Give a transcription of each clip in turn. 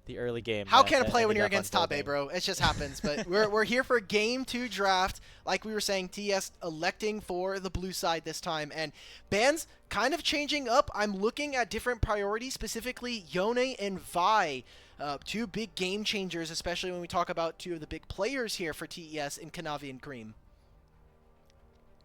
the early game. How can it play when ended you're up against top A, unfolding. bro? It just happens. But we're here for game 2 draft. Like we were saying, TES electing for the blue side this time. And bans kind of changing up. I'm looking at different priorities, specifically Yone and Vi. Two big game changers, especially when we talk about two of the big players here for TES in Kanavi and Creme.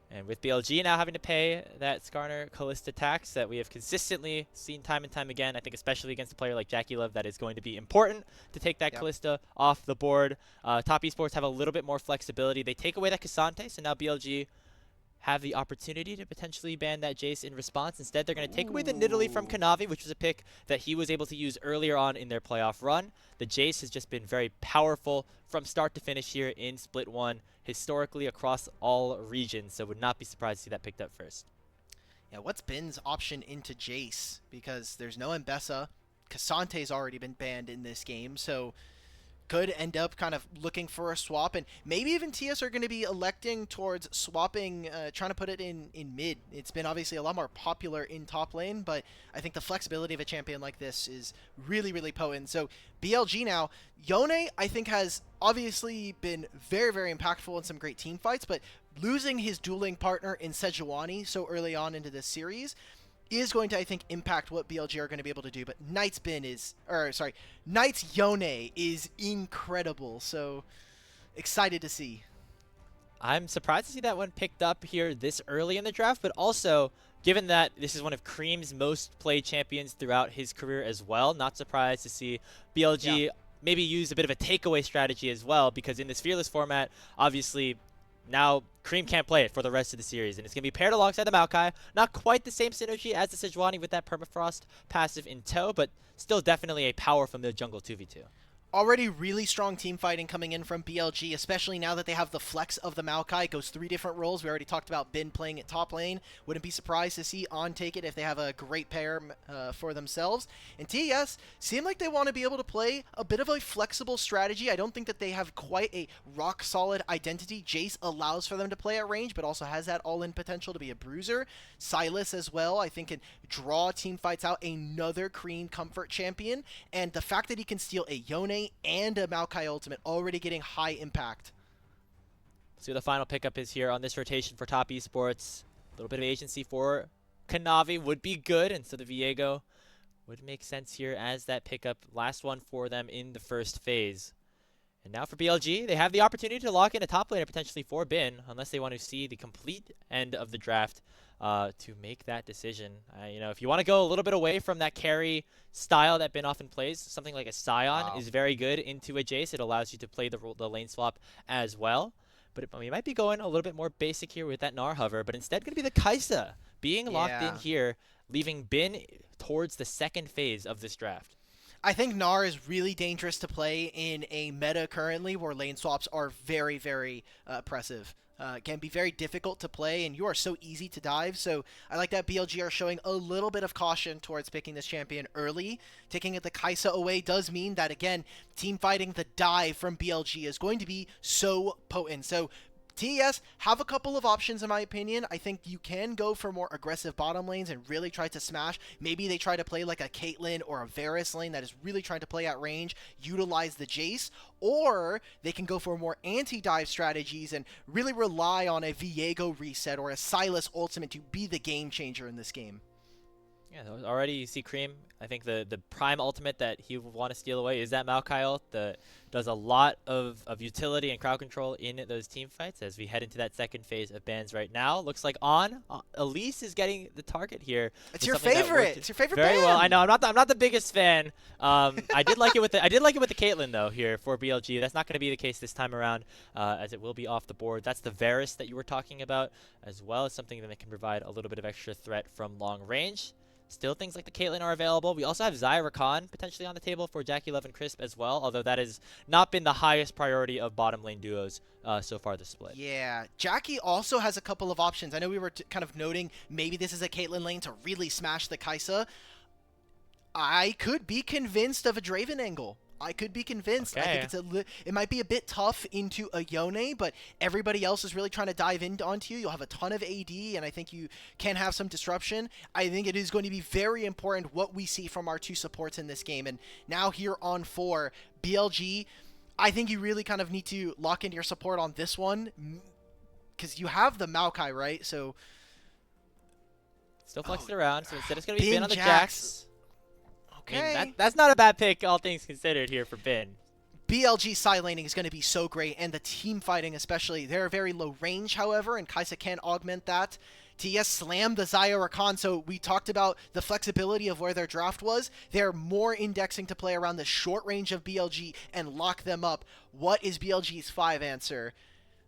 And with BLG now having to pay that Skarner Kalista tax that we have consistently seen time and time again, I think especially against a player like JackeyLove, that is going to be important to take that Kalista off the board. Top Esports have a little bit more flexibility. They take away that Cassante, so now BLG have the opportunity to potentially ban that Jayce in response. Instead, they're going to take away the Nidalee from Kanavi, which was a pick that he was able to use earlier on in their playoff run. The Jayce has just been very powerful from start to finish here in Split 1, historically across all regions, so would not be surprised to see that picked up first. Yeah, what's Bin's option into Jayce? Because there's no Mbessa. Cassante's already been banned in this game, so could end up kind of looking for a swap, and maybe even TS are going to be electing towards swapping, trying to put it in mid. It's been obviously a lot more popular in top lane, but I think the flexibility of a champion like this is really, really potent. So BLG now, Yone I think has obviously been very, very impactful in some great team fights, but losing his dueling partner in Sejuani so early on into this series is going to, I think, impact what BLG are going to be able to do. But Knight's Yone is incredible. So excited to see. I'm surprised to see that one picked up here this early in the draft, but also given that this is one of Creme's most played champions throughout his career as well, not surprised to see BLG maybe use a bit of a takeaway strategy as well, because in this Fearless format, obviously now Creme can't play it for the rest of the series, and it's going to be paired alongside the Maokai. Not quite the same synergy as the Sejuani with that Permafrost passive in tow, but still definitely a power from the jungle 2v2. Already really strong team fighting coming in from BLG, especially now that they have the flex of the Maokai. Goes 3 different roles. We already talked about Bin playing at top lane. Wouldn't be surprised to see On take it if they have a great pair for themselves. And TES seem like they want to be able to play a bit of a flexible strategy. I don't think that they have quite a rock-solid identity. Jayce allows for them to play at range, but also has that all-in potential to be a bruiser. Sylas as well, I think, can draw team fights out. Another Creme comfort champion. And the fact that he can steal a Yone and a Maokai ultimate, already getting high impact. See what the final pickup is here on this rotation for Top Esports. A little bit of agency for Kanavi would be good, and so the Viego would make sense here as that pickup. Last one for them in the first phase. And now for BLG, they have the opportunity to lock in a top laner potentially for Bin, unless they want to see the complete end of the draft to make that decision. You know, if you want to go a little bit away from that carry style that Bin often plays, something like a Scion is very good into a Jayce. It allows you to play the lane swap as well. But we might be going a little bit more basic here with that Gnar hover, but instead going to be the Kaisa being locked in here, leaving Bin towards the second phase of this draft. I think Gnar is really dangerous to play in a meta currently where lane swaps are very, very oppressive. Can be very difficult to play, and you are so easy to dive. So I like that BLG are showing a little bit of caution towards picking this champion early. Taking the Kaisa away does mean that, again, team fighting the dive from BLG is going to be so potent. So TES have a couple of options, in my opinion. I think you can go for more aggressive bottom lanes and really try to smash. Maybe they try to play like a Caitlyn or a Varus lane that is really trying to play at range, utilize the Jayce, or they can go for more anti-dive strategies and really rely on a Viego reset or a Sylas ultimate to be the game changer in this game. Yeah, already you see Creme. I think the prime ultimate that he would want to steal away is that Maokai ult that does a lot of utility and crowd control in those team fights as we head into that second phase of bans right now. Looks like Elise is getting the target here. It's your favorite. It's your favorite ban. Very well. I know. I'm not the biggest fan. I did like it with the Caitlyn though here for BLG. That's not going to be the case this time around, as it will be off the board. That's the Varus that you were talking about, as well as something that can provide a little bit of extra threat from long range. Still, things like the Caitlyn are available. We also have Xayah Rakan potentially on the table for JackeyLove and Crisp as well, although that has not been the highest priority of bottom lane duos so far this split. Yeah, Jackie also has a couple of options. I know we were kind of noting maybe this is a Caitlyn lane to really smash the Kaisa. I could be convinced of a Draven angle. I could be convinced. Okay. I think it might be a bit tough into a Yone, but everybody else is really trying to dive in onto you. You'll have a ton of AD, and I think you can have some disruption. I think it is going to be very important what we see from our two supports in this game. And now here on 4, BLG, I think you really kind of need to lock into your support on this one, because you have the Maokai, right? So Still flexing around, so instead it's going to be Bin Bin on the Jax. Jax. Okay. I mean, that's not a bad pick, all things considered here for Bin. BLG side laning is going to be so great, and the team fighting especially. They're very low range, however, and Kaisa can augment that. TES slammed the Xayah Rakan, so we talked about the flexibility of where their draft was. They're more indexing to play around the short range of BLG and lock them up. What is BLG's 5 answer?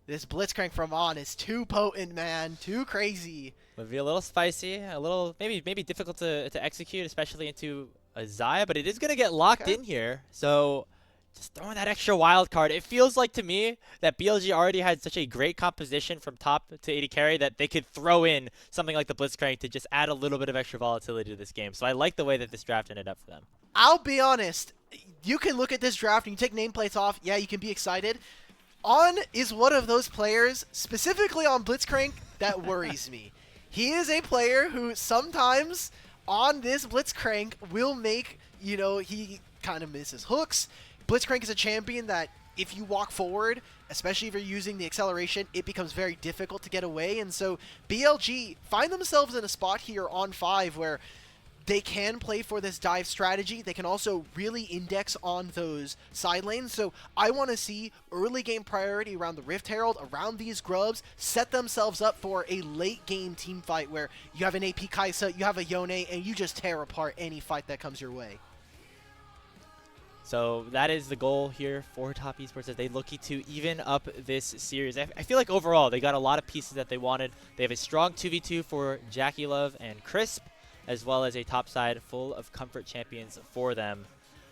This Blitzcrank from On is too potent, man. Too crazy. Would be a little spicy, a little maybe difficult to execute, especially into a Xayah, but it is going to get locked in here. So just throwing that extra wild card. It feels like to me that BLG already had such a great composition from top to AD carry that they could throw in something like the Blitzcrank to just add a little bit of extra volatility to this game. So I like the way that this draft ended up for them. I'll be honest. You can look at this draft and you take nameplates off. Yeah, you can be excited. On is one of those players, specifically on Blitzcrank, that worries me. He is a player who sometimes on this Blitzcrank will make, he kind of misses hooks. Blitzcrank is a champion that if you walk forward, especially if you're using the acceleration, it becomes very difficult to get away. And so BLG find themselves in a spot here on 5 where they can play for this dive strategy. They can also really index on those side lanes. So I want to see early game priority around the Rift Herald, around these grubs, set themselves up for a late game team fight where you have an AP Kaisa, you have a Yone, and you just tear apart any fight that comes your way. So that is the goal here for Top Esports as they look to even up this series. I feel like overall they got a lot of pieces that they wanted. They have a strong 2v2 for JackeyLove and Crisp, as well as a top side full of comfort champions for them.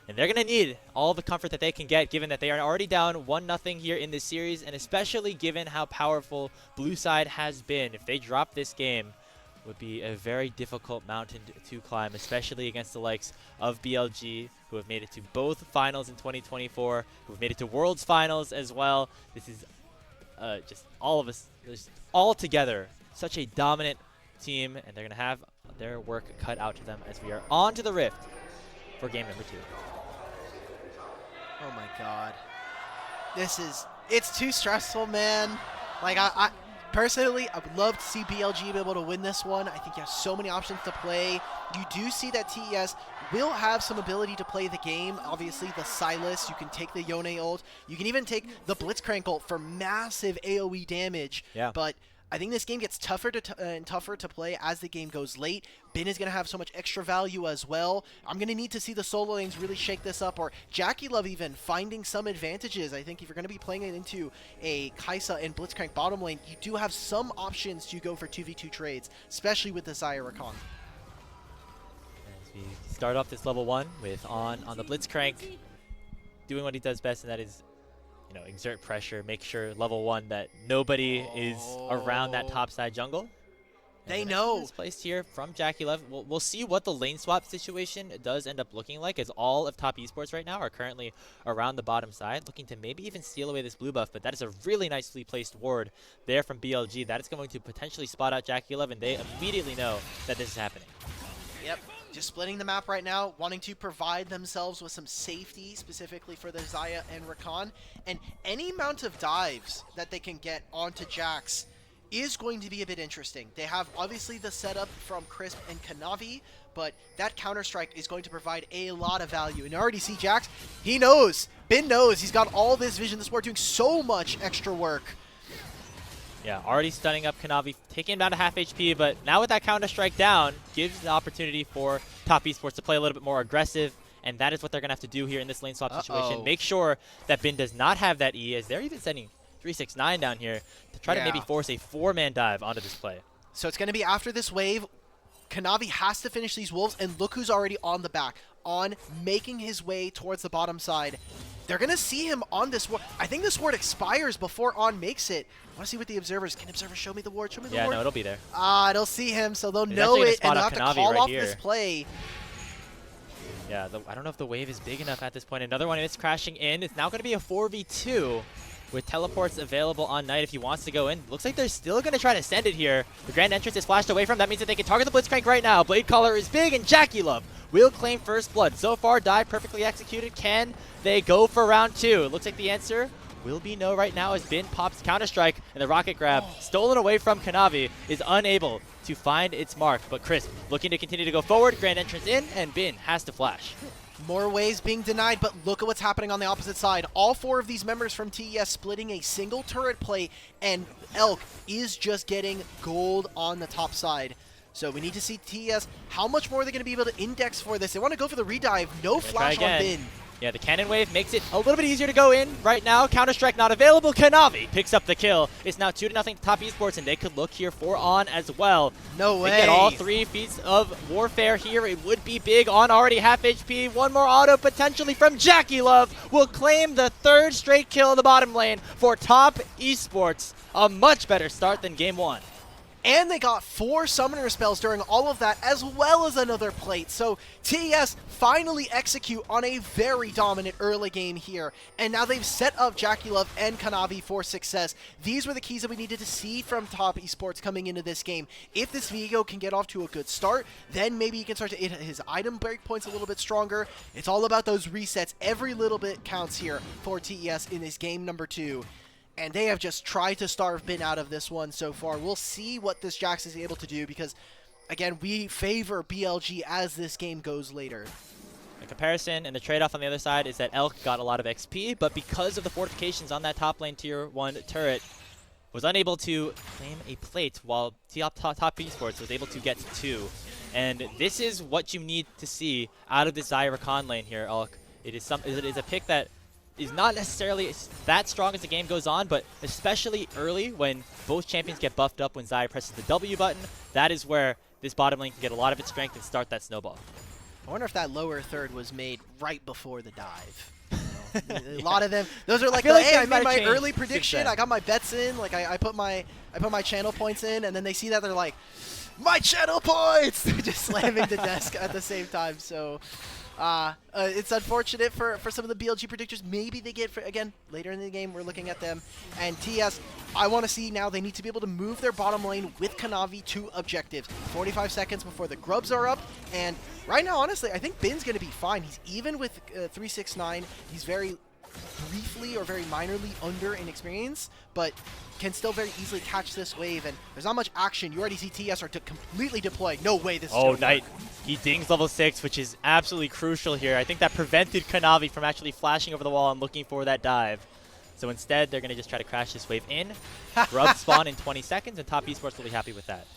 And they're going to need all the comfort that they can get, given that they are already down 1-0 here in this series, and especially given how powerful blue side has been. If they drop this game, it would be a very difficult mountain to climb, especially against the likes of BLG, who have made it to both finals in 2024, who have made it to Worlds finals as well. This is just all of us, just all together, such a dominant team, and they're going to have their work cut out to them as we are on to the Rift for game number 2. Oh my god. It's too stressful, man. Like, I personally, I would love to see BLG be able to win this one. I think you have so many options to play. You do see that TES will have some ability to play the game. Obviously, the Sylas, you can take the Yone ult. You can even take the Blitzcrank ult for massive AoE damage. Yeah. But I think this game gets tougher and tougher to play as the game goes late. Bin is going to have so much extra value as well. I'm going to need to see the solo lanes really shake this up, or JackeyLove even finding some advantages. I think if you're going to be playing it into a Kaisa and Blitzcrank bottom lane, you do have some options to go for 2v2 trades, especially with the Xayah Rakan. As we start off this level 1 with on the Blitzcrank, doing what he does best, and that is exert pressure, make sure level 1 that nobody is around that top side jungle. They know. It's placed here from JackeyLove. We'll see what the lane swap situation does end up looking like, as all of Top Esports right now are currently around the bottom side, looking to maybe even steal away this blue buff, but that is a really nicely placed ward there from BLG. That is going to potentially spot out JackeyLove, and they immediately know that this is happening. Yep. Just splitting the map right now, wanting to provide themselves with some safety, specifically for the Xayah and Rakan. And any amount of dives that they can get onto Jax is going to be a bit interesting. They have obviously the setup from Crisp and Kanavi, but that Counter-Strike is going to provide a lot of value. And you already see Jax, he knows, Bin knows, he's got all this vision, this ward doing so much extra work. Yeah, already stunning up Kanavi, taking him down to half HP, but now with that Counter-Strike down, gives the opportunity for Top Esports to play a little bit more aggressive, and that is what they're going to have to do here in this lane swap situation. Make sure that Bin does not have that E, as they're even sending 369 down here to try to maybe force a 4-man dive onto this play. So it's going to be after this wave. Kanavi has to finish these wolves, and look who's already on the back, on making his way towards the bottom side. They're going to see him on this ward. I think this ward expires before On makes it. I want to see what the observers. Can observers show me the ward? Show me the ward. Yeah, no, it'll be there. They'll see him, so they'll know it, and they'll have to call off this play. Yeah, I don't know if the wave is big enough at this point. Another one is crashing in. It's now going to be a 4v2 with teleports available on Knight if he wants to go in. Looks like they're still going to try to send it here. The Grand Entrance is flashed away from. That means that they can target the Blitzcrank right now. Blade Caller is big, and JackeyLove will claim first blood. So far, dive perfectly executed. Can they go for round 2? It looks like the answer will be no right now as Bin pops Counter-Strike, and the rocket grab stolen away from Kanavi is unable to find its mark. But Crisp looking to continue to go forward. Grand Entrance in, and Bin has to flash. More waves being denied, but look at what's happening on the opposite side. All 4 of these members from TES splitting a single turret play, and Elk is just getting gold on the top side. So we need to see TES, how much more are they going to be able to index for this? They want to go for the redive, no flash on Bin. Yeah, the cannon wave makes it a little bit easier to go in right now. Counter-Strike not available. Kanavi picks up the kill. It's now 2-0 to Top Esports, and they could look here for On as well. No way. They get all 3 feats of warfare here. It would be big. On already half HP. One more auto potentially from JackeyLove will claim the 3rd straight kill in the bottom lane for Top Esports. A much better start than Game 1. And they got 4 summoner spells during all of that, as well as another plate. So TES finally execute on a very dominant early game here. And now they've set up JackeyLove and Kanavi for success. These were the keys that we needed to see from Top Esports coming into this game. If this Viego can get off to a good start, then maybe he can start to hit his item breakpoints a little bit stronger. It's all about those resets. Every little bit counts here for TES in this game number 2. And they have just tried to starve Bin out of this one so far. We'll see what this Jax is able to do because, again, we favor BLG as this game goes later. The comparison and the trade-off on the other side is that Elk got a lot of XP, but because of the fortifications on that top lane tier 1 turret, was unable to claim a plate while Top Esports was able to get 2. And this is what you need to see out of this Xayah Rakan lane here, Elk. It is a pick that is not necessarily that strong as the game goes on, but especially early when both champions get buffed up when Xayah presses the W button, that is where this bottom lane can get a lot of its strength and start that snowball. I wonder if that lower third was made right before the dive. A lot of them, those are like, hey, I made my early prediction, I got my bets in, like I put my channel points in, and then they see that they're like, my channel points! They're just slamming the desk at the same time, so it's unfortunate for some of the BLG predictors. Maybe they get, again, later in the game, we're looking at them. And TS, I want to see now they need to be able to move their bottom lane with Kanavi to objectives. 45 seconds before the grubs are up. And right now, honestly, I think Bin's going to be fine. He's even with 369. He's very briefly or very minorly under in experience, but can still very easily catch this wave, and there's not much action. You already see TS are completely deployed. No way this is gonna Knight. work. He dings level 6, which is absolutely crucial here. I think that prevented Kanavi from actually flashing over the wall and looking for that dive. So instead, they're going to just try to crash this wave in. Grub spawn in 20 seconds, and Top Esports will be happy with that.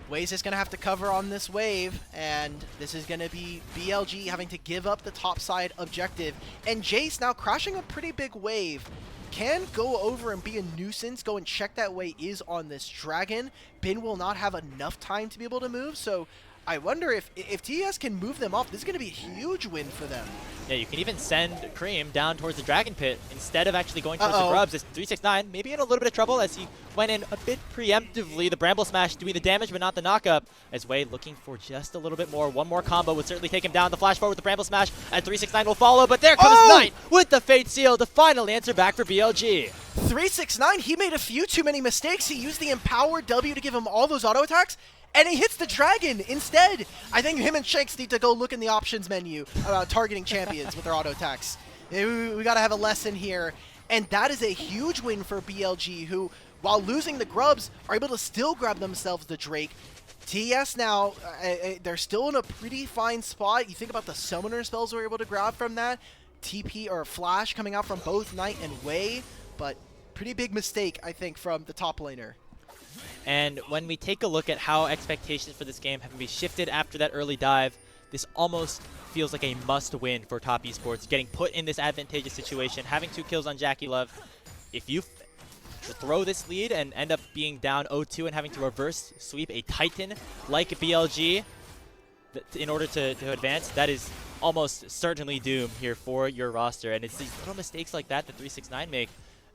Waze is going to have to cover on this wave, and this is going to be BLG having to give up the top side objective. And Jayce now crashing a pretty big wave. Can go over and be a nuisance, go and check that way is on this dragon. Bin will not have enough time to be able to move, so I wonder if TES can move them off, this is going to be a huge win for them. Yeah, you can even send Creme down towards the Dragon Pit instead of actually going towards the Grubs. It's 369, maybe in a little bit of trouble as he went in a bit preemptively. The Bramble Smash doing the damage, but not the knockup. As Wei looking for just a little bit more. One more combo would certainly take him down. The flash forward with the Bramble Smash, and 369 will follow, but there comes Knight with the Fate Seal to finally answer back for BLG. 369, he made a few too many mistakes. He used the Empowered W to give him all those auto attacks, and he hits the dragon instead. I think him and Shanks need to go look in the options menu about targeting champions with their auto attacks. We got to have a lesson here. And that is a huge win for BLG, who, while losing the Grubs, are able to still grab themselves the Drake. TES now, they're still in a pretty fine spot. You think about the summoner spells we're able to grab from that. TP or Flash coming out from both Knight and Wei, but pretty big mistake, I think, from the top laner. And when we take a look at how expectations for this game have been shifted after that early dive, this almost feels like a must-win for Top Esports. Getting put in this advantageous situation, having 2 kills on JackeyLove. If you throw this lead and end up being down 0-2 and having to reverse sweep a Titan like BLG in order to advance, that is almost certainly doom here for your roster. And it's these little mistakes like that 369 make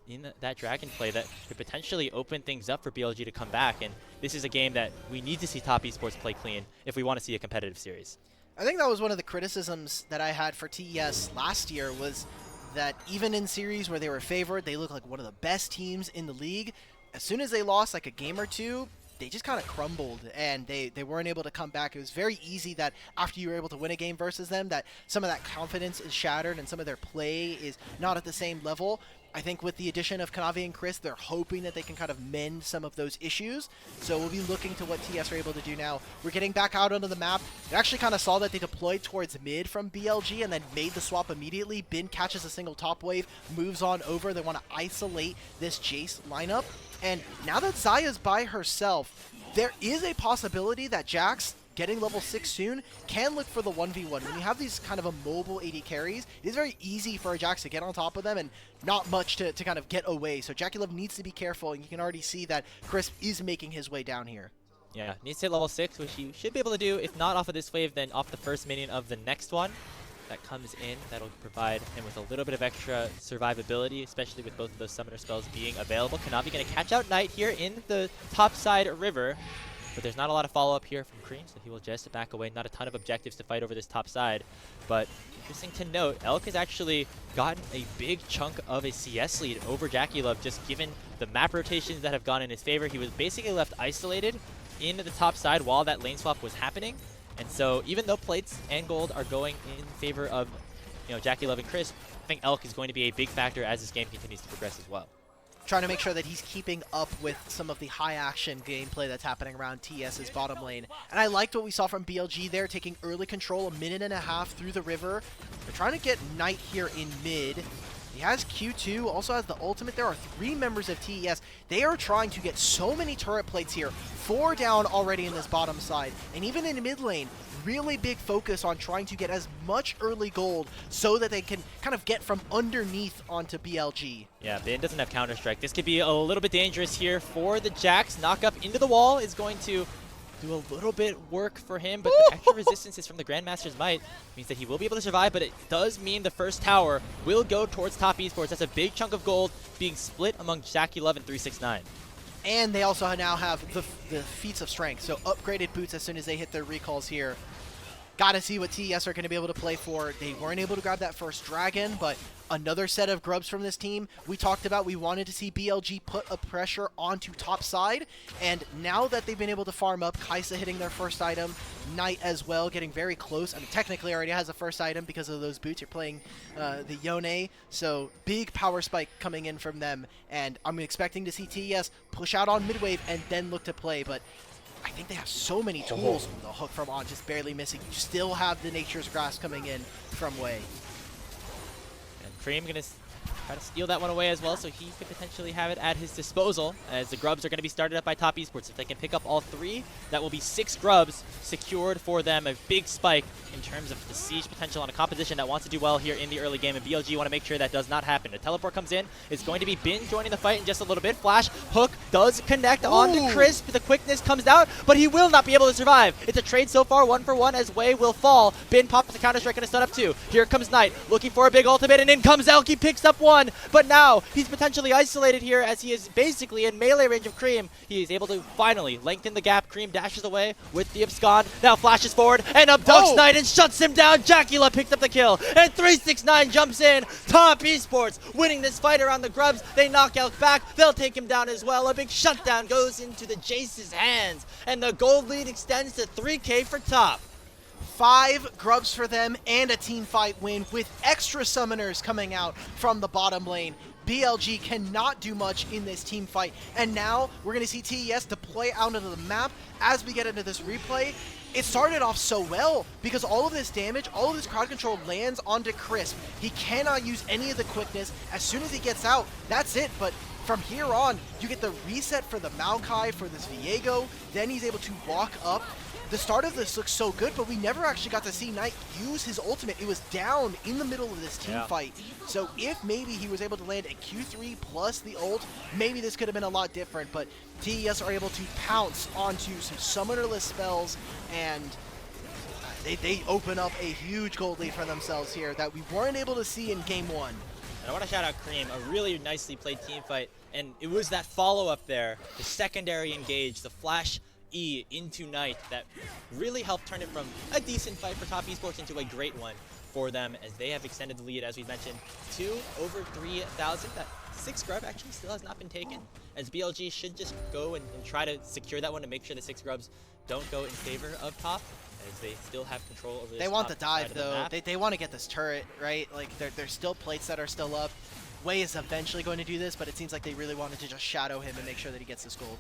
in that dragon play that could potentially open things up for BLG to come back. And this is a game that we need to see Top Esports play clean if we want to see a competitive series. I think that was one of the criticisms that I had for TES last year, was that even in series where they were favored, they looked like one of the best teams in the league. As soon as they lost like a game or two, they just kind of crumbled, and they weren't able to come back. It was very easy that after you were able to win a game versus them, that some of that confidence is shattered and some of their play is not at the same level. I think with the addition of Kanavi and Chris, they're hoping that they can kind of mend some of those issues. So we'll be looking to what TS are able to do now. We're getting back out onto the map. I actually kind of saw that they deployed towards mid from BLG and then made the swap immediately. Bin catches a single top wave, moves on over. They want to isolate this Jayce lineup. And now that Xayah's by herself, there is a possibility that Jax, getting level 6 soon, can look for the 1v1. When you have these kind of a mobile AD carries, it is very easy for a Jax to get on top of them and not much to kind of get away. So JackeyLove needs to be careful, and you can already see that Chris is making his way down here. Yeah, needs to hit level 6, which he should be able to do. If not off of this wave, then off the first minion of the next one that comes in. That'll provide him with a little bit of extra survivability, especially with both of those summoner spells being available. Kanavi going to catch out Knight here in the top side river. But there's not a lot of follow-up here from Creme, so he will just back away. Not a ton of objectives to fight over this top side. But interesting to note, Elk has actually gotten a big chunk of a CS lead over JackeyLove, just given the map rotations that have gone in his favor. He was basically left isolated in the top side while that lane swap was happening. And so even though plates and gold are going in favor of JackeyLove and Chris, I think Elk is going to be a big factor as this game continues to progress as well. Trying to make sure that he's keeping up with some of the high-action gameplay that's happening around TS's bottom lane. And I liked what we saw from BLG there, taking early control, a minute and a half through the river. They're trying to get Knight here in mid. He has Q2, also has the ultimate. There are 3 members of TES. They are trying to get so many turret plates here. 4 down already in this bottom side. And even in mid lane, really big focus on trying to get as much early gold so that they can kind of get from underneath onto BLG. Yeah, Bin doesn't have Counter-Strike. This could be a little bit dangerous here for the Jax. Knock up into the wall is going to do a little bit work for him, but the extra resistances from the Grandmaster's Might means that he will be able to survive, but it does mean the first tower will go towards top esports. That's a big chunk of gold being split among JackeyLove and 369. And they also now have the feats of strength, so upgraded boots as soon as they hit their recalls here. Gotta see what TES are going to be able to play for. They weren't able to grab that first dragon, but another set of grubs from this team. We talked about we wanted to see BLG put a pressure onto top side, and now that they've been able to farm up, Kaisa hitting their first item, Knight as well getting very close. I mean, technically already has a first item because of those boots. You're playing the Yone, so big power spike coming in from them, and I'm expecting to see TES push out on midwave and then look to play, but I think they have so many tools. The hook from On just barely missing. You still have the Nature's Grasp coming in from Wei. And Creme going to try to steal that one away as well, so he could potentially have it at his disposal, as the grubs are going to be started up by top esports. If they can pick up all 3, that will be 6 grubs secured for them. A big spike in terms of the siege potential on a composition that wants to do well here in the early game, and BLG want to make sure that does not happen. A teleport comes in. It's going to be Bin joining the fight in just a little bit. Flash, hook does connect onto Crisp. The quickness comes out, but he will not be able to survive. It's a trade so far, 1 for 1, as Wei will fall. Bin pops the Counter-Strike and a stun up 2. Here comes Knight, looking for a big ultimate, and in comes Elk. He picks up 1, but now he's potentially isolated here as he is basically in melee range of Creme. He is able to finally lengthen the gap. Creme dashes away with the abscond. Now flashes forward and abducts Knight and shuts him down. JackeyLove picks up the kill, and 369 jumps in. Top esports winning this fight around the grubs. They knock Elk back. They'll take him down as well. A big shutdown goes into the Jayce's hands, and the gold lead extends to 3K for top. 5 grubs for them and a team fight win with extra summoners coming out from the bottom lane. BLG cannot do much in this team fight, and now we're going to see TES deploy out into the map as we get into this replay. It started off so well because all of this damage, all of this crowd control lands onto Crisp. He cannot use any of the quickness. As soon as he gets out, that's it. But from here on, you get the reset for the Maokai, for this Viego. Then he's able to walk up. The start of this looks so good, but we never actually got to see Knight use his ultimate. It was down in the middle of this team fight. So if maybe he was able to land a Q3 plus the ult, maybe this could have been a lot different. But TES are able to pounce onto some summonerless spells, and they open up a huge gold lead for themselves here that we weren't able to see in Game 1. And I want to shout out Creme, a really nicely played team fight, and it was that follow-up there, the secondary engage, the flash E into Knight that really helped turn it from a decent fight for Top Esports into a great one for them, as they have extended the lead, as we mentioned, to over 3,000. That 6 grub actually still has not been taken, as BLG should just go and try to secure that one to make sure the 6 grubs don't go in favor of top, as they still have control over this. They want the top dive side of the though. map. They want to get this turret, right? Like there's still plates that are still up. Wei is eventually going to do this, but it seems like they really wanted to just shadow him and make sure that he gets this gold.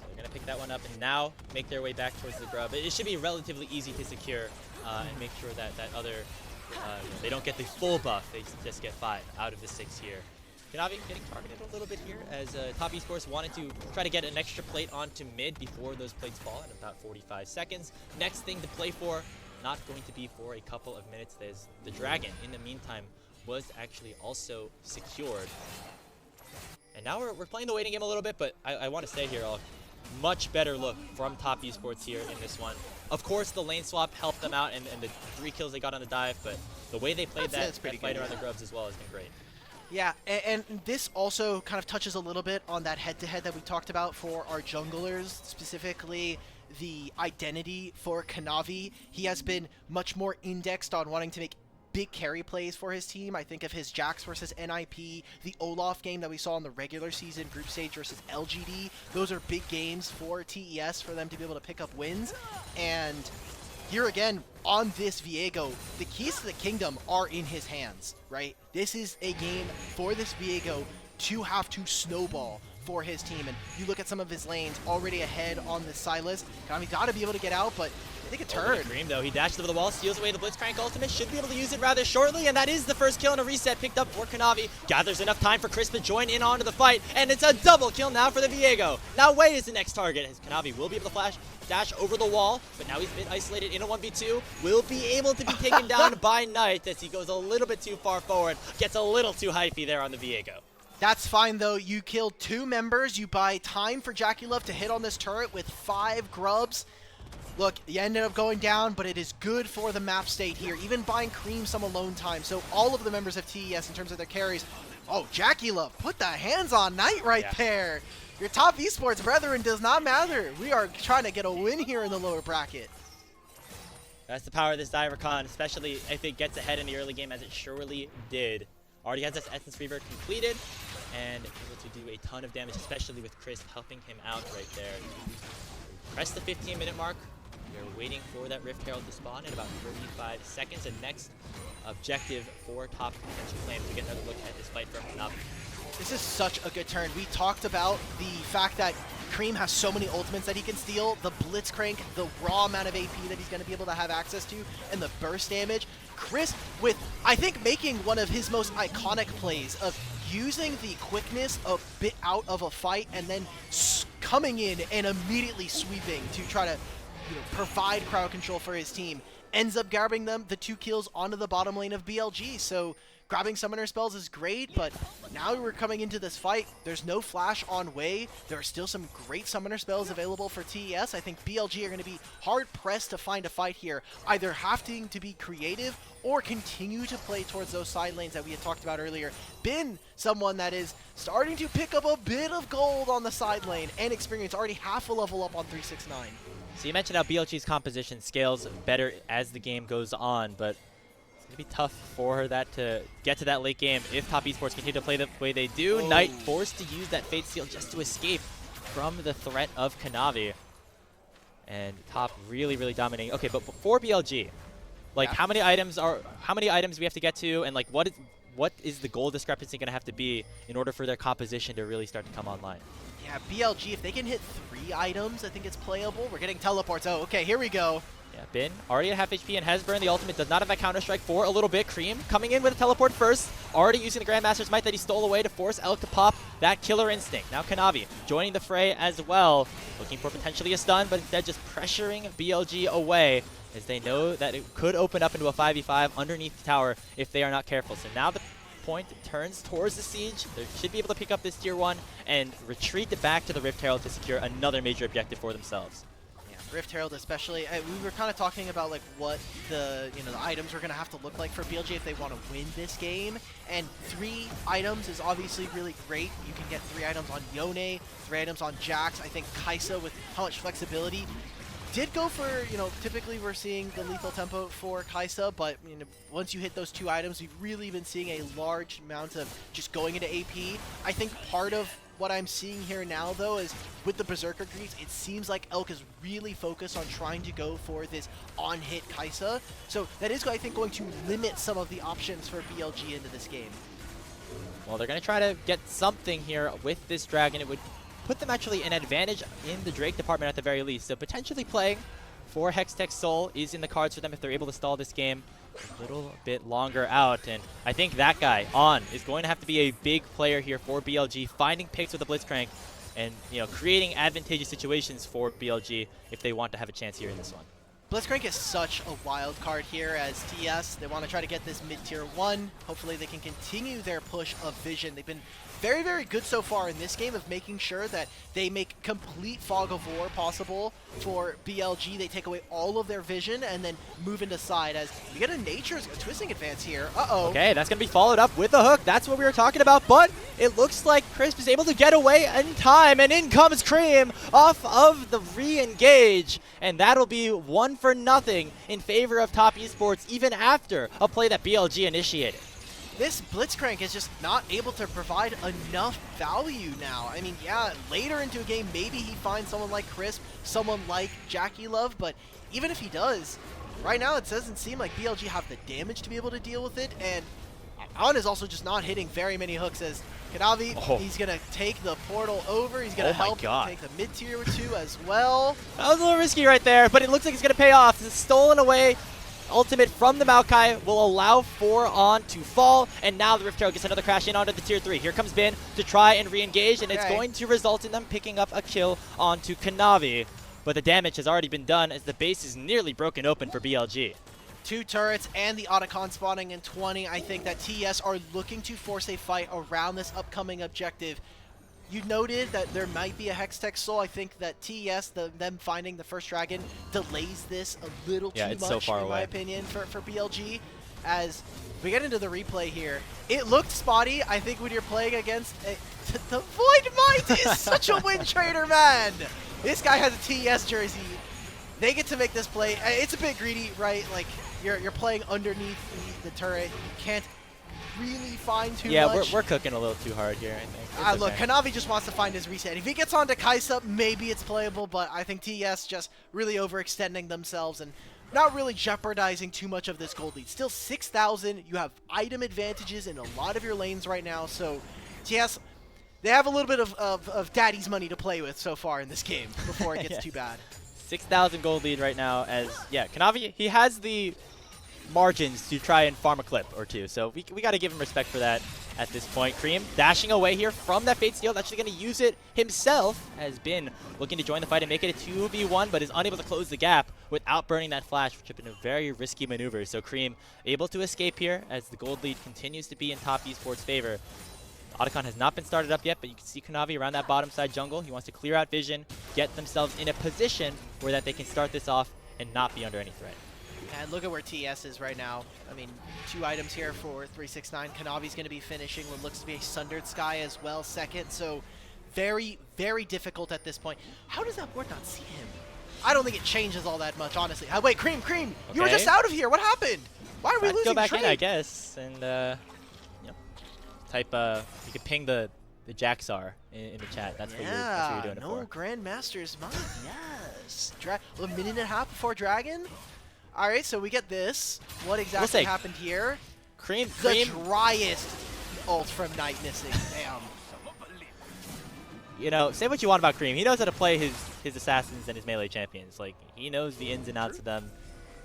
They're going to pick that one up and now make their way back towards the grub. It should be relatively easy to secure and make sure that other, they don't get the full buff. They just get 5 out of the 6 here. Kanavi getting targeted a little bit here, as Top Esports wanted to try to get an extra plate onto mid before those plates fall in about 45 seconds. Next thing to play for, not going to be for a couple of minutes, as the Dragon, in the meantime, was actually also secured. And now we're playing the waiting game a little bit, but I want to say here, much better look from Top Esports here in this one. Of course, the lane swap helped them out, and the 3 kills they got on the dive, but the way they played that fight around the grubs as well has been great. Yeah, and this also kind of touches a little bit on that head-to-head that we talked about for our junglers, specifically the identity for Kanavi. He has been much more indexed on wanting to make big carry plays for his team. I think of his Jax versus NIP, the Olaf game that we saw in the regular season, group stage versus LGD. Those are big games for TES for them to be able to pick up wins. And here again, on this Viego, the keys to the kingdom are in his hands, right? This is a game for this Viego to have to snowball for his team. And you look at some of his lanes already ahead on the Sylas. Kanavi got to be able to get out, but I think a turn. Creme, though, he dashed over the wall, steals away the Blitzcrank ultimate, should be able to use it rather shortly, and that is the first kill and a reset picked up for Kanavi. Gathers enough time for Chris to join in onto the fight, and it's a double kill now for the Viego. Now Wei is the next target, as Kanavi will be able to dash over the wall, but now he's been isolated in a 1v2, will be able to be taken down by Knight as he goes a little bit too far forward, gets a little too hypey there on the Viego. That's fine, though. You killed 2 members. You buy time for JackeyLove to hit on this turret with 5 grubs. Look, you ended up going down, but it is good for the map state here. Even buying Creme some alone time. So all of the members of TES in terms of their carries. Oh, JackeyLove, put the hands on Knight right there. Your Top Esports brethren does not matter. We are trying to get a win here in the lower bracket. That's the power of this Rakan, especially if it gets ahead in the early game, as it surely did. Already has this Essence Reaver completed, and able to do a ton of damage, especially with Chris helping him out right there. Press the 15-minute mark. We're waiting for that Rift Herald to spawn in about 35 seconds. And next objective for Top potential claim to get another look at this fight from Kanavi. This is such a good turn. We talked about the fact that Creme has so many ultimates that he can steal, the Blitzcrank, the raw amount of AP that he's going to be able to have access to, and the burst damage. Chris with, I think, making one of his most iconic plays of using the quickness a bit out of a fight and then coming in and immediately sweeping to try to provide crowd control for his team. Ends up grabbing them the 2 kills onto the bottom lane of BLG. So grabbing summoner spells is great, but now we're coming into this fight. There's no flash on Wei. There are still some great summoner spells available for TES. I think BLG are going to be hard-pressed to find a fight here, either having to be creative or continue to play towards those side lanes that we had talked about earlier. Been someone that is starting to pick up a bit of gold on the side lane and experience, already half a level up on 369. So you mentioned how BLG's composition scales better as the game goes on, but it's going to be tough for that to get to that late game if Top Esports continue to play the way they do. Knight forced to use that Fate Seal just to escape from the threat of Kanavi. And Top really, really dominating. Okay, but for BLG, like how many items we have to get to, and like what is the goal discrepancy going to have to be in order for their composition to really start to come online? Yeah, BLG, if they can hit 3 items, I think it's playable. We're getting teleports. Oh, okay, here we go. Yeah, Bin already at half HP and has burned the ultimate. Does not have that Counter-Strike for a little bit. Creme coming in with a teleport first. Already using the Grandmaster's Might that he stole away to force Elk to pop that Killer Instinct. Now Kanavi joining the fray as well. Looking for potentially a stun, but instead just pressuring BLG away, as they know that it could open up into a 5v5 underneath the tower if they are not careful. So now the point turns towards the siege. They should be able to pick up this tier 1 and retreat it back to the Rift Herald to secure another major objective for themselves. Yeah, Rift Herald especially. We were kind of talking about like what the the items are going to have to look like for BLG if they want to win this game. And 3 items is obviously really great. You can get 3 items on Yone, 3 items on Jax. I think Kaisa with how much flexibility did go for, typically we're seeing the lethal tempo for Kaisa, but once you hit those 2 items, we've really been seeing a large amount of just going into AP. I think part of what I'm seeing here now, though, is with the Berserker Greaves, it seems like Elk is really focused on trying to go for this on-hit Kaisa. So that is, I think, going to limit some of the options for BLG into this game. Well, they're going to try to get something here with this Dragon. It would put them actually an advantage in the Drake department at the very least. So potentially playing for Hextech Soul is in the cards for them if they're able to stall this game a little bit longer out. And I think that guy, On, is going to have to be a big player here for BLG, finding picks with the Blitzcrank and creating advantageous situations for BLG if they want to have a chance here in this one. Blitzcrank is such a wild card here as TES. They want to try to get this mid-tier 1. Hopefully they can continue their push of vision. They've been very, very good so far in this game of making sure that they make complete fog of war possible for BLG. They take away all of their vision and then move into side as you get a Nature's twisting advance here. Uh-oh. Okay, that's going to be followed up with a hook. That's what we were talking about, but it looks like Crisp is able to get away in time, and in comes Creme off of the re-engage, and that'll be 1-0 in favor of Top Esports even after a play that BLG initiated. This Blitzcrank is just not able to provide enough value now. I mean, yeah, later into a game, maybe he finds someone like Crisp, someone like JackeyLove, but even if he does, right now it doesn't seem like BLG have the damage to be able to deal with it, and On is also just not hitting very many hooks as Kanavi, he's going to take the portal over, he's going to help take the mid-tier 2 as well. That was a little risky right there, but it looks like it's going to pay off. This is stolen away. Ultimate from the Maokai will allow 4 On to fall, and now the Rift Herald gets another crash in onto the tier 3. Here comes Bin to try and re-engage, and it's going to result in them picking up a kill onto Kanavi. But the damage has already been done as the base is nearly broken open for BLG. 2 turrets and the Otacon spawning in 20. I think that TES are looking to force a fight around this upcoming objective. You noted that there might be a Hextech Soul. I think that TES, them finding the first Dragon, delays this a little too much, so far in away. my opinion, for BLG. As we get into the replay here, it looked spotty. I think when you're playing against the Void Might is such a win trader, man. This guy has a TES jersey. They get to make this play. It's a bit greedy, right? Like you're playing underneath the turret. You can't really find too much. Yeah, we're cooking a little too hard here, I think. Look, Kanavi just wants to find his reset. If he gets onto Kaisa, maybe it's playable, but I think TES just really overextending themselves and not really jeopardizing too much of this gold lead. Still 6,000. You have item advantages in a lot of your lanes right now, so TES, they have a little bit of daddy's money to play with so far in this game before it gets too bad. 6,000 gold lead right now as, Kanavi, he has the margins to try and farm a clip or two, so we got to give him respect for that at this point. Creme dashing away here from that Fate Steal, actually going to use it himself, has been looking to join the fight and make it a 2v1, but is unable to close the gap without burning that flash, which has been a very risky maneuver. So Creme able to escape here as the gold lead continues to be in Top Esports' favor. Otacon has not been started up yet, but you can see Kanavi around that bottom side jungle. He wants to clear out vision, get themselves in a position where that they can start this off and not be under any threat. And look at where TES is right now. I mean, 2 items here for 369. Kanavi's going to be finishing what looks to be a Sundered Sky as well, second. So very, very difficult at this point. How does that board not see him? I don't think it changes all that much, honestly. Wait, Creme, you were just out of here. What happened? Why are we losing go back trade? in, I guess, and type. You could ping the Jaxar in the chat. That's what you're doing it for. No Grandmaster's mind. Yes. A minute and a half before Dragon. All right, so we get this. What exactly happened here? Creme. The driest ult from Knight missing. Damn. Say what you want about Creme. He knows how to play his assassins and his melee champions. Like, he knows the ins and outs of them,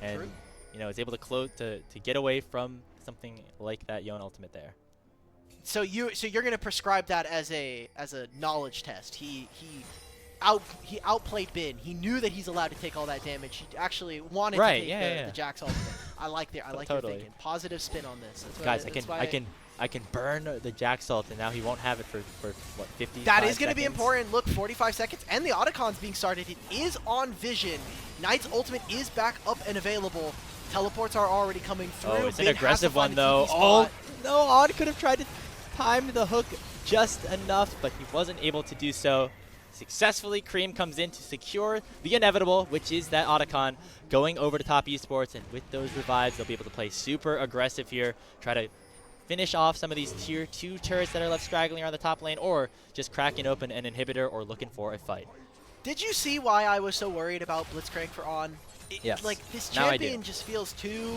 and is able to close to get away from something like that Yone ultimate there. So you're gonna prescribe that as a knowledge test. He outplayed Bin. He knew that he's allowed to take all that damage. He actually wanted to take the Jax ultimate. I like your Totally. thinking. Positive spin on this. Guys, I can burn the Jack Salt, and now he won't have it for what, 50 That is going to be important. Look, 45 seconds, and the Otacon's being started. It is on Vision. Knight's ultimate is back up and available. Teleports are already coming through. Oh, it's an Bin has to aggressive find one, the though. TP spot. Oh, no, Odd could have tried to time the hook just enough, but he wasn't able to do so. Successfully, Creme comes in to secure the inevitable, which is that Otacon going over to top esports, and with those revives, they'll be able to play super aggressive here, try to finish off some of these tier 2 turrets that are left straggling around the top lane, or just cracking open an inhibitor or looking for a fight. Did you see why I was so worried about Blitzcrank for On? Yes. Like, this Now I champion just feels too,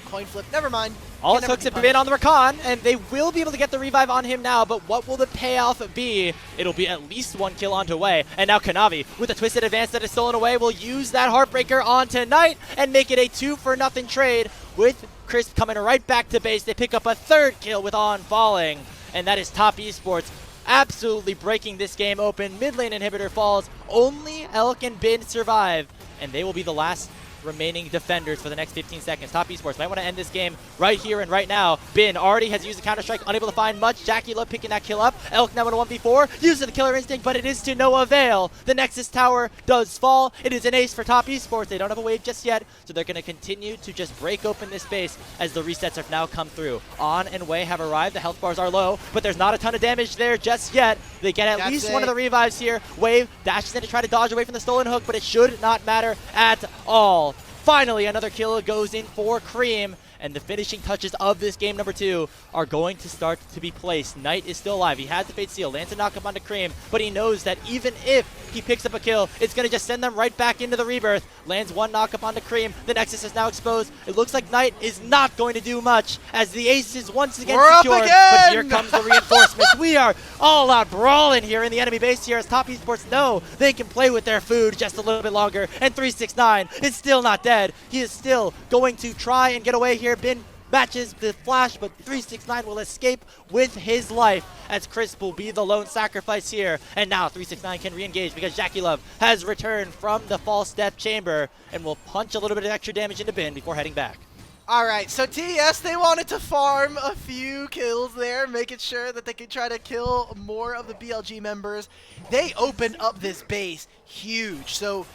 coin flip. Never mind. All Can it never took be to bid punished. on the Rakan, and they will be able to get the revive on him now, but what will the payoff be? It'll be at least 1 kill onto Way, and now Kanavi, with a twisted advance that is stolen away, will use that Heartbreaker on tonight and make it a 2-for-0 trade with Crisp coming right back to base. They pick up a 3rd kill with On falling, and that is top esports absolutely breaking this game open. Mid lane inhibitor falls, only Elk and Bin survive, and they will be the last remaining defenders for the next 15 seconds. Top esports might want to end this game right here and right now. Bin already has used the Counter-Strike, unable to find much. JackeyLove picking that kill up. Elk now in a 1v4, using the killer instinct, but it is to no avail. The Nexus tower does fall. It is an ace for top esports. They don't have a wave just yet, so they're going to continue to just break open this base as the resets have now come through. On and Way have arrived. The health bars are low, but there's not a ton of damage there just yet. They get at least one of the revives here. Wave dashes in to try to dodge away from the stolen hook, but it should not matter at all. Finally, another kill goes in for Creme, and the finishing touches of this game number 2 are going to start to be placed. Knight is still alive. He has the Fate Seal, lands a knock-up onto Creme, but he knows that even if he picks up a kill, it's going to just send them right back into the Rebirth. Lands 1 knock-up onto Creme. The Nexus is now exposed. It looks like Knight is not going to do much as the ace is once again secured. But here comes the reinforcements. We are all out brawling here in the enemy base here as top esports know they can play with their food just a little bit longer. And 369 is still not dead. He is still going to try and get away here. Bin matches the flash, but 369 will escape with his life as Crisp will be the lone sacrifice here. And now 369 can re-engage because JackeyLove has returned from the false death chamber and will punch a little bit of extra damage into Bin before heading back. Alright, so TES, they wanted to farm a few kills there, making sure that they could try to kill more of the BLG members. They opened up this base huge, so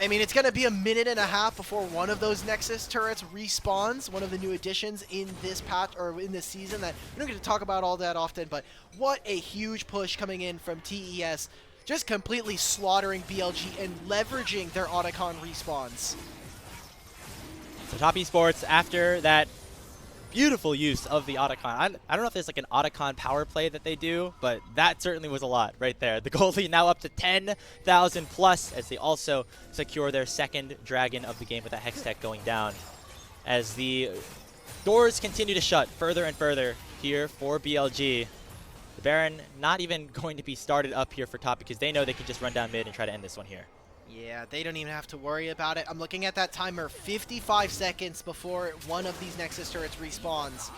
I mean, it's going to be a minute and a half before one of those Nexus turrets respawns, one of the new additions in this patch, or in this season that we don't get to talk about all that often, but what a huge push coming in from TES, just completely slaughtering BLG and leveraging their Otacon respawns. So top esports, after that beautiful use of the Otacon. I don't know if there's like an Otacon power play that they do, but that certainly was a lot right there. The goal lead now up to 10,000 plus as they also secure their 2nd dragon of the game with that Hex Tech going down. As the doors continue to shut further and further here for BLG. The Baron not even going to be started up here for top because they know they can just run down mid and try to end this one here. Yeah, they don't even have to worry about it. I'm looking at that timer, 55 seconds before one of these Nexus turrets respawns.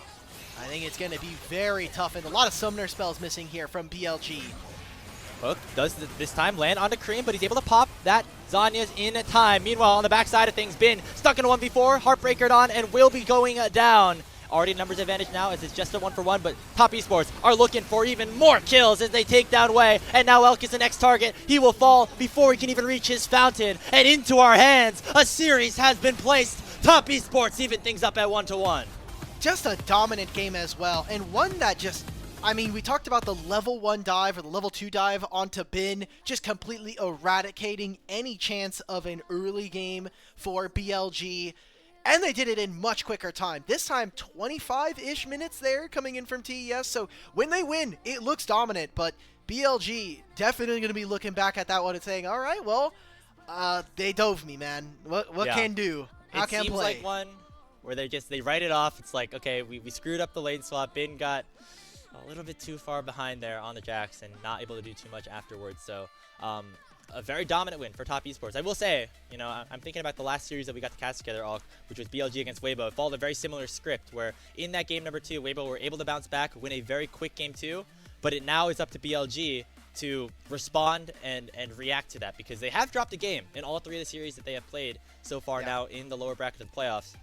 I think it's going to be very tough, and a lot of summoner spells missing here from BLG. Hook does this time land onto Creme, but he's able to pop that Zanya's in time. Meanwhile, on the backside of things, Bin stuck in a 1v4, Heartbreakered on, and will be going down. Already numbers advantage now as it's just a 1-for-1, but top esports are looking for even more kills as they take down Way. And now Elk is the next target. He will fall before he can even reach his fountain. And into our hands, a series has been placed. Top esports even things up at 1-1. Just a dominant game as well, and one that just, I mean, we talked about the level 1 dive or the level 2 dive onto Bin, just completely eradicating any chance of an early game for BLG. And they did it in much quicker time. This time, 25-ish minutes there coming in from TES. So when they win, it looks dominant. But BLG definitely going to be looking back at that one and saying, all right, well, they dove me, man. What can do? How can play? It seems like one where they write it off. It's like, okay, we screwed up the lane swap. Bin got a little bit too far behind there on the Jacks and not able to do too much afterwards. So a very dominant win for top esports. I will say, you know, I'm thinking about the last series that we got to cast together, Alk, which was BLG against Weibo. It followed a very similar script where in that game number 2, Weibo were able to bounce back, win a very quick game 2, but it now is up to BLG to respond and react to that because they have dropped a game in all 3 of the series that they have played so far now in the lower bracket of the playoffs.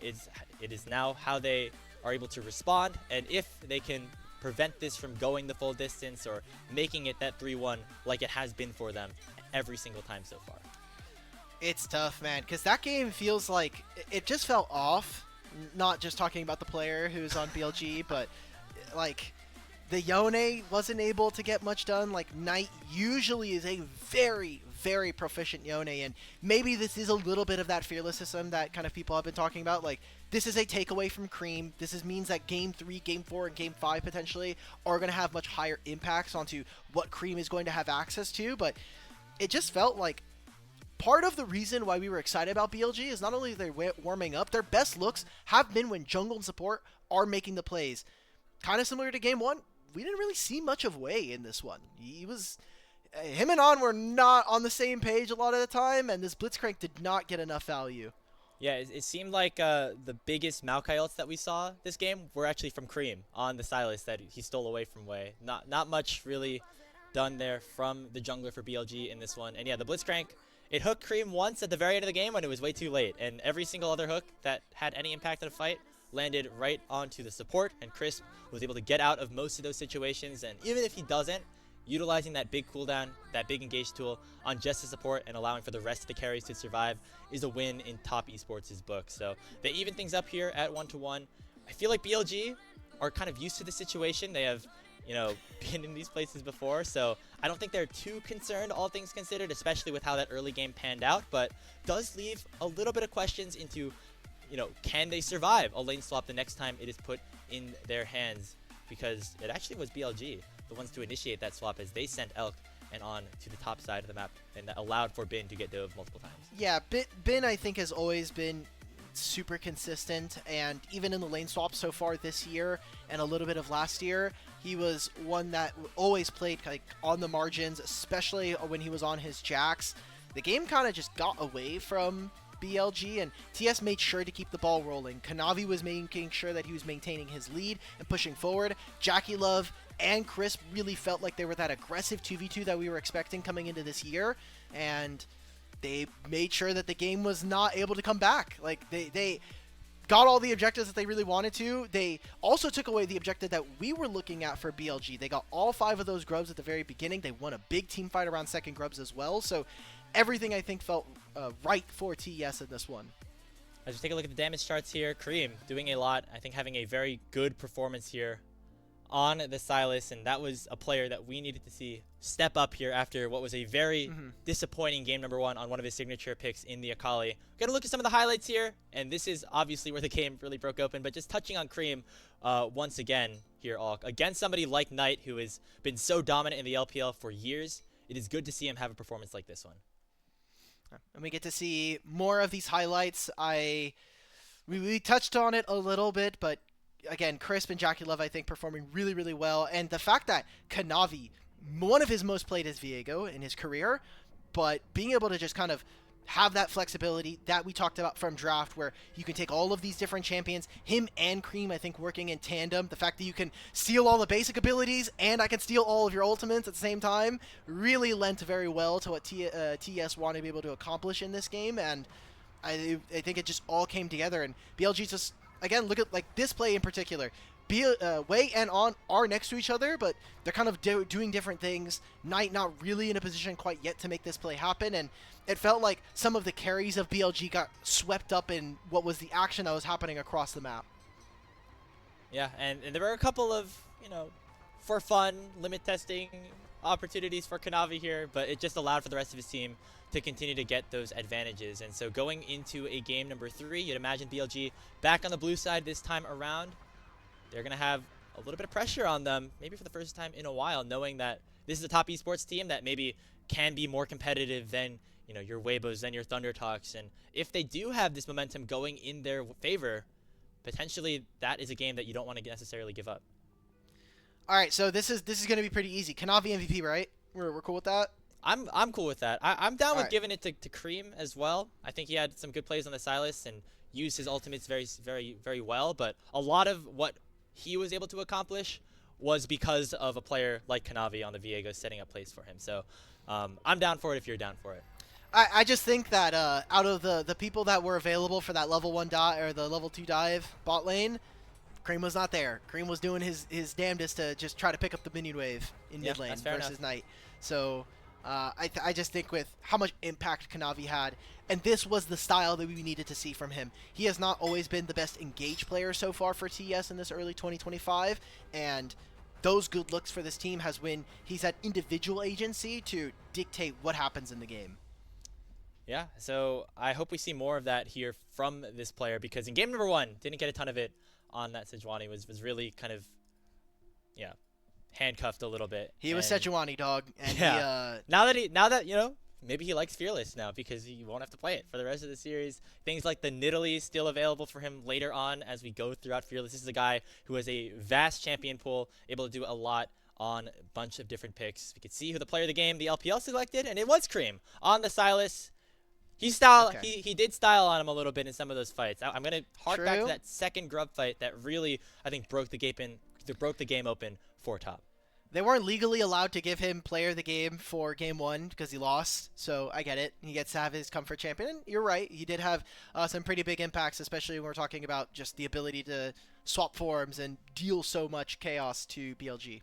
it is now how they are able to respond, and if they can prevent this from going the full distance or making it that 3-1 like it has been for them every single time so far. It's tough, man, because that game feels like it just felt off. Not just talking about the player who's on BLG, but like the Yone wasn't able to get much done. Like Knight usually is a very, very proficient Yone, and maybe this is a little bit of that fearlessism that kind of people have been talking about. Like, this is a takeaway from Creme. Means that Game 3, Game 4, and Game 5 potentially are going to have much higher impacts onto what Creme is going to have access to, but it just felt like part of the reason why we were excited about BLG is not only they're warming up, their best looks have been when jungle and support are making the plays. Kind of similar to Game 1, we didn't really see much of Wei in this one. Him and On were not on the same page a lot of the time, and this Blitzcrank did not get enough value. Yeah, it seemed like the biggest Maokai ults that we saw this game were actually from Creme on the Sylas that he stole away from Wei. Not much really done there from the jungler for BLG in this one. And yeah, the Blitzcrank, it hooked Creme once at the very end of the game when it was way too late, and every single other hook that had any impact on a fight landed right onto the support, and Crisp was able to get out of most of those situations, and even if he doesn't, utilizing that big cooldown, that big engage tool on just the support and allowing for the rest of the carries to survive is a win in top esports' book. So they even things up here at 1-1. I feel like BLG are kind of used to the situation. They have, you know, been in these places before, so I don't think they're too concerned, all things considered, especially with how that early game panned out, but does leave a little bit of questions into, you know, can they survive a lane swap the next time it is put in their hands? Because it actually was BLG, the ones to initiate that swap, as they sent Elk and On to the top side of the map, and that allowed for Bin to get dove multiple times. Yeah, Bin I think has always been super consistent, and even in the lane swap so far this year and a little bit of last year, he was one that always played like on the margins, especially when he was on his Jacks. The game kind of just got away from BLG, and TS made sure to keep the ball rolling. Kanavi was making sure that he was maintaining his lead and pushing forward. JackeyLove and Crisp really felt like they were that aggressive 2v2 that we were expecting coming into this year, and they made sure that the game was not able to come back. Like, they got all the objectives that they really wanted to. They also took away the objective that we were looking at for BLG. They got all 5 of those grubs at the very beginning. They won a big team fight around second grubs as well. So everything, I think, felt right for TES in this one. As we take a look at the damage charts here, Creme doing a lot. I think having a very good performance here on the Sylas, and that was a player that we needed to see step up here after what was a very disappointing game number 1 on one of his signature picks in the Akali. We're gonna look at some of the highlights here, and this is obviously where the game really broke open, but just touching on Creme once again here, Alk. Against somebody like Knight, who has been so dominant in the LPL for years, it is good to see him have a performance like this one. And we get to see more of these highlights. We touched on it a little bit, but again, Crisp and JackeyLove, I think, performing really, really well. And the fact that Kanavi, one of his most played is Viego in his career, but being able to just kind of have that flexibility that we talked about from draft, where you can take all of these different champions, him and Creme, I think, working in tandem. The fact that you can steal all the basic abilities and I can steal all of your ultimates at the same time really lent very well to what TES wanted to be able to accomplish in this game, and I think it just all came together. And BLG just, again, look at like this play in particular. Wei and On are next to each other, but they're kind of doing different things. Knight not really in a position quite yet to make this play happen, and it felt like some of the carries of BLG got swept up in what was the action that was happening across the map. Yeah, and there were a couple of, you know, for fun, limit testing opportunities for Kanavi here, but it just allowed for the rest of his team to continue to get those advantages. And so going into a game number 3, you'd imagine BLG back on the blue side this time around. They're going to have a little bit of pressure on them, maybe for the first time in a while, knowing that this is a top esports team that maybe can be more competitive than, you know, your Weibos, than your Thunder Talks. And if they do have this momentum going in their favor, potentially that is a game that you don't want to necessarily give up. All right, so this is going to be pretty easy. Kanavi MVP, right? We're cool with that? I'm cool with that. I'm down with giving it to Creme as well. I think he had some good plays on the Sylas and used his ultimates very, very, very well. But a lot of what he was able to accomplish was because of a player like Kanavi on the Viego setting up plays for him. So I'm down for it if you're down for it. I just think that out of the people that were available for that level 1 dive or the level 2 dive bot lane, Creme was not there. Creme was doing his damnedest to just try to pick up the minion wave in Yeah, mid lane that's fair versus enough. Knight. So I just think with how much impact Kanavi had, and this was the style that we needed to see from him. He has not always been the best engaged player so far for TES in this early 2025, and those good looks for this team has when he's had individual agency to dictate what happens in the game. Yeah, so I hope we see more of that here from this player because in game number 1, didn't get a ton of it on that Sejuani, was really kind of, yeah, handcuffed a little bit. He was And Sejuani, dog, and yeah. Now that, you know, maybe he likes Fearless now because he won't have to play it for the rest of the series. Things like the Nidalee is still available for him later on as we go throughout Fearless. This is a guy who has a vast champion pool, able to do a lot on a bunch of different picks. We could see who the player of the game the LPL selected, and it was Creme on the Sylas. He did style on him a little bit in some of those fights. I'm gonna hark back to that second grub fight that really I think broke the game open for top. They weren't legally allowed to give him player of the game for game 1 because he lost, so I get it. He gets to have his comfort champion. And you're right, he did have some pretty big impacts, especially when we're talking about just the ability to swap forms and deal so much chaos to BLG.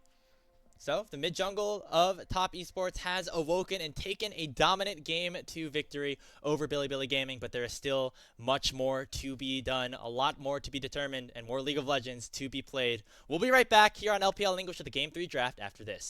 So, the mid-jungle of Top Esports has awoken and taken a dominant game to victory over Bilibili Gaming, but there is still much more to be done, a lot more to be determined, and more League of Legends to be played. We'll be right back here on LPL English with the Game 3 draft after this.